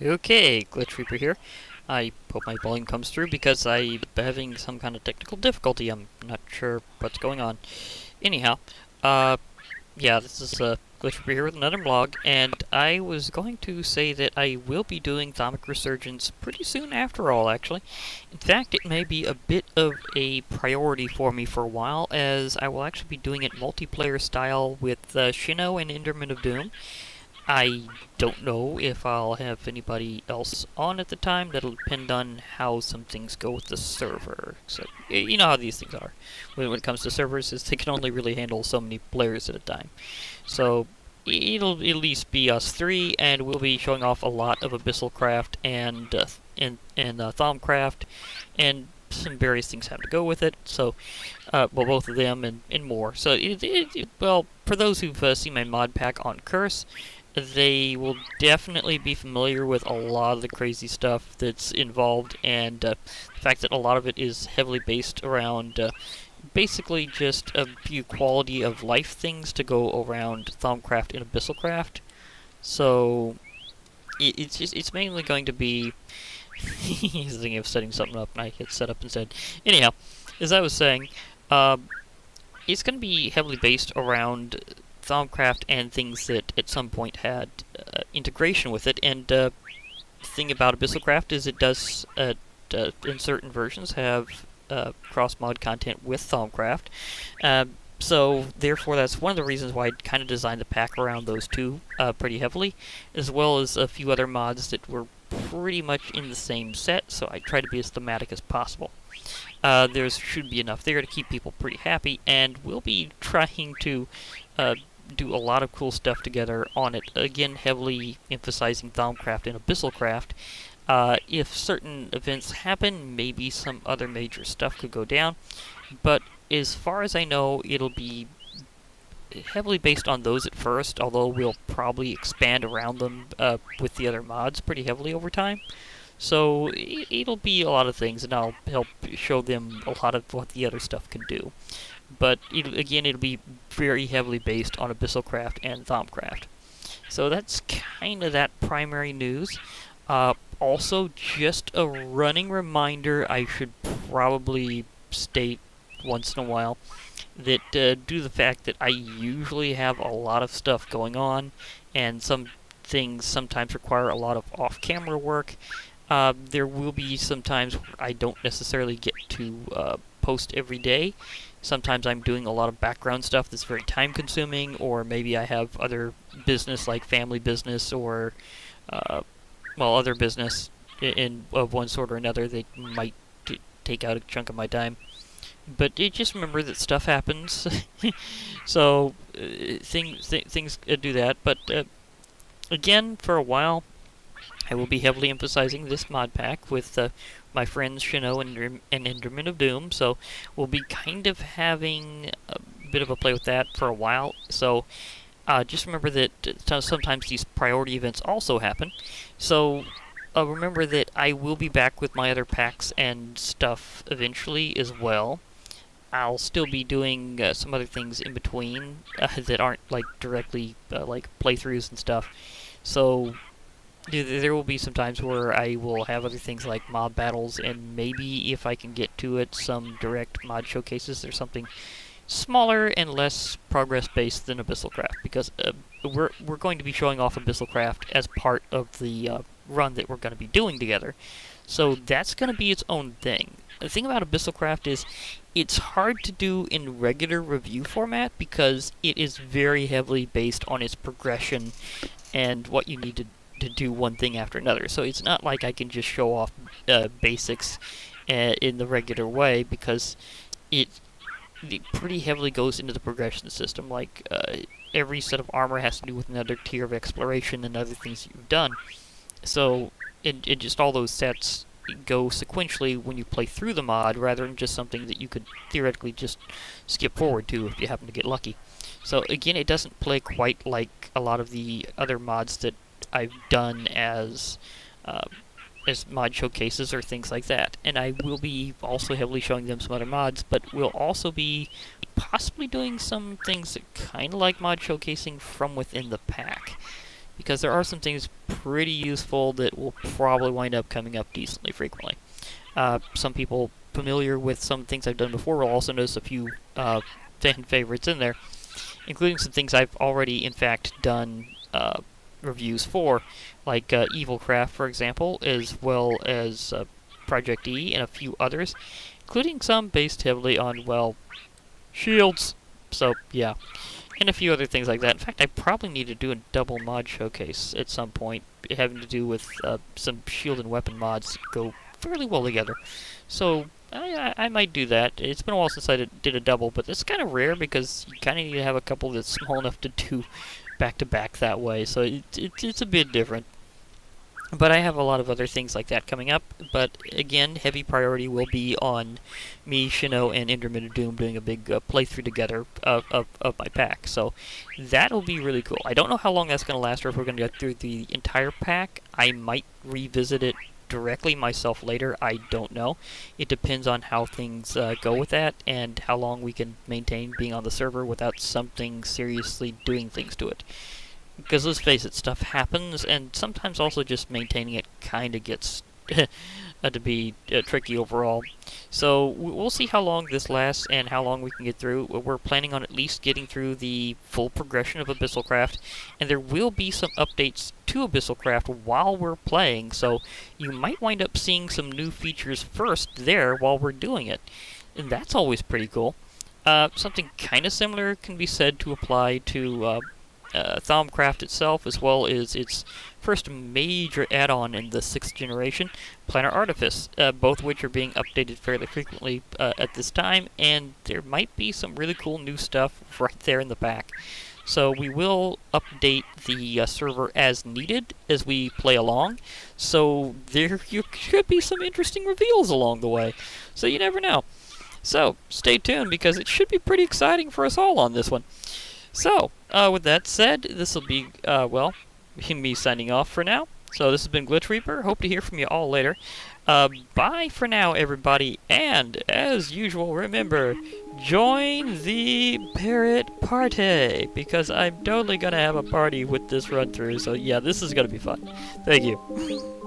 Okay, Glitch Reaper here. I hope my volume comes through because I'm having some kind of technical difficulty. I'm not sure what's going on. Anyhow, yeah, this is Glitch Reaper here with another vlog, and I was going to say that I will be doing Thaumic Resurgence pretty soon after all, actually. In fact, it may be a bit of a priority for me for a while, as I will actually be doing it multiplayer style with Shino and Enderman of Doom. I don't know if I'll have anybody else on at the time. That'll depend on how some things go with the server. So, you know how these things are. When it comes to servers, is they can only really handle so many players at a time. So, it'll at least be us three, and we'll be showing off a lot of Abyssal Craft and Thaumcraft, and some various things have to go with it. So, well, both of them and more. So, well, for those who've seen my mod pack on Curse, they will definitely be familiar with a lot of the crazy stuff that's involved, and the fact that a lot of it is heavily based around basically just a few quality of life things to go around Thaumcraft and Abyssalcraft. So it's mainly going to be he's thinking of setting something up, and I hit set up instead. Anyhow, as I was saying, it's going to be heavily based around Thaumcraft and things that at some point had integration with it. And the thing about Abyssalcraft is it does, in certain versions, have cross-mod content with Thaumcraft. So, therefore, that's one of the reasons why I kind of designed the pack around those two pretty heavily, as well as a few other mods that were pretty much in the same set, so I try to be as thematic as possible. There should be enough there to keep people pretty happy, and we'll be trying to do a lot of cool stuff together on it. Again, heavily emphasizing Thaumcraft and Abyssalcraft. If certain events happen, maybe some other major stuff could go down, but as far as I know, it'll be heavily based on those at first, although we'll probably expand around them with the other mods pretty heavily over time. So it'll be a lot of things, and I'll help show them a lot of what the other stuff can do. But it'll be very heavily based on Abyssalcraft and Thaumcraft. So that's kind of that primary news. Also, just a running reminder, I should probably state once in a while that due to the fact that I usually have a lot of stuff going on, and some things sometimes require a lot of off-camera work, there will be some times where I don't necessarily get to post every day. Sometimes I'm doing a lot of background stuff that's very time-consuming, or maybe I have other business like family business or, well, other business of one sort or another that might take out a chunk of my time. But just remember that stuff happens, so things do that. But again, for a while, I will be heavily emphasizing this mod pack with my friends Shino and Enderman of Doom, so we'll be kind of having a bit of a play with that for a while. So just remember that sometimes these priority events also happen. So remember that I will be back with my other packs and stuff eventually as well. I'll still be doing some other things in between that aren't like directly like playthroughs and stuff. So there will be some times where I will have other things like mob battles, and maybe if I can get to it, some direct mod showcases or something smaller and less progress-based than Abyssalcraft, because we're going to be showing off Abyssalcraft as part of the run that we're going to be doing together. So that's going to be its own thing. The thing about Abyssalcraft is it's hard to do in regular review format because it is very heavily based on its progression and what you need to do one thing after another. So it's not like I can just show off basics in the regular way, because it pretty heavily goes into the progression system. Like every set of armor has to do with another tier of exploration and other things you've done. So it just all those sets go sequentially when you play through the mod, rather than just something that you could theoretically just skip forward to if you happen to get lucky. So again, it doesn't play quite like a lot of the other mods that I've done as mod showcases or things like that. And I will be also heavily showing them some other mods, but we'll also be possibly doing some things that kind of like mod showcasing from within the pack. because there are some things pretty useful that will probably wind up coming up decently frequently. Some people familiar with some things I've done before will also notice a few fan favorites in there, including some things I've already, in fact, done reviews for, like Evilcraft, for example, as well as Project E and a few others, including some based heavily on, well, shields. So, yeah. And a few other things like that. In fact, I probably need to do a double mod showcase at some point, having to do with some shield and weapon mods that go fairly well together. So, I might do that. It's been a while since I did a double, but it's kind of rare because you kind of need to have a couple that's small enough to do back-to-back that way. So, it's a bit different. But I have a lot of other things like that coming up. But again, heavy priority will be on me, Shino, and Intermittent Doom doing a big playthrough together of my pack. So that'll be really cool. I don't know how long that's going to last, or if we're going to go through the entire pack. I might revisit it directly myself later. I don't know. It depends on how things go with that, and how long we can maintain being on the server without something seriously doing things to it. Because let's face it, stuff happens, and sometimes also just maintaining it kind of gets to be tricky overall. So we'll see how long this lasts and how long we can get through. We're planning on at least getting through the full progression of Abyssalcraft, and there will be some updates to Abyssalcraft while we're playing, so you might wind up seeing some new features first there while we're doing it. And that's always pretty cool. Something kind of similar can be said to apply to Thaumcraft itself, as well as its first major add-on in the 6th generation, Planar Artifice, both of which are being updated fairly frequently at this time, and there might be some really cool new stuff right there in the pack. So we will update the server as needed as we play along, so there could be some interesting reveals along the way, so you never know. So, stay tuned, because it should be pretty exciting for us all on this one. So, with that said, this will be, well, me signing off for now. So this has been Glitch Reaper. Hope to hear from you all later. Bye for now, everybody. And, as usual, remember, join the Parrot Party, because I'm totally going to have a party with this run-through. So, yeah, this is going to be fun. Thank you.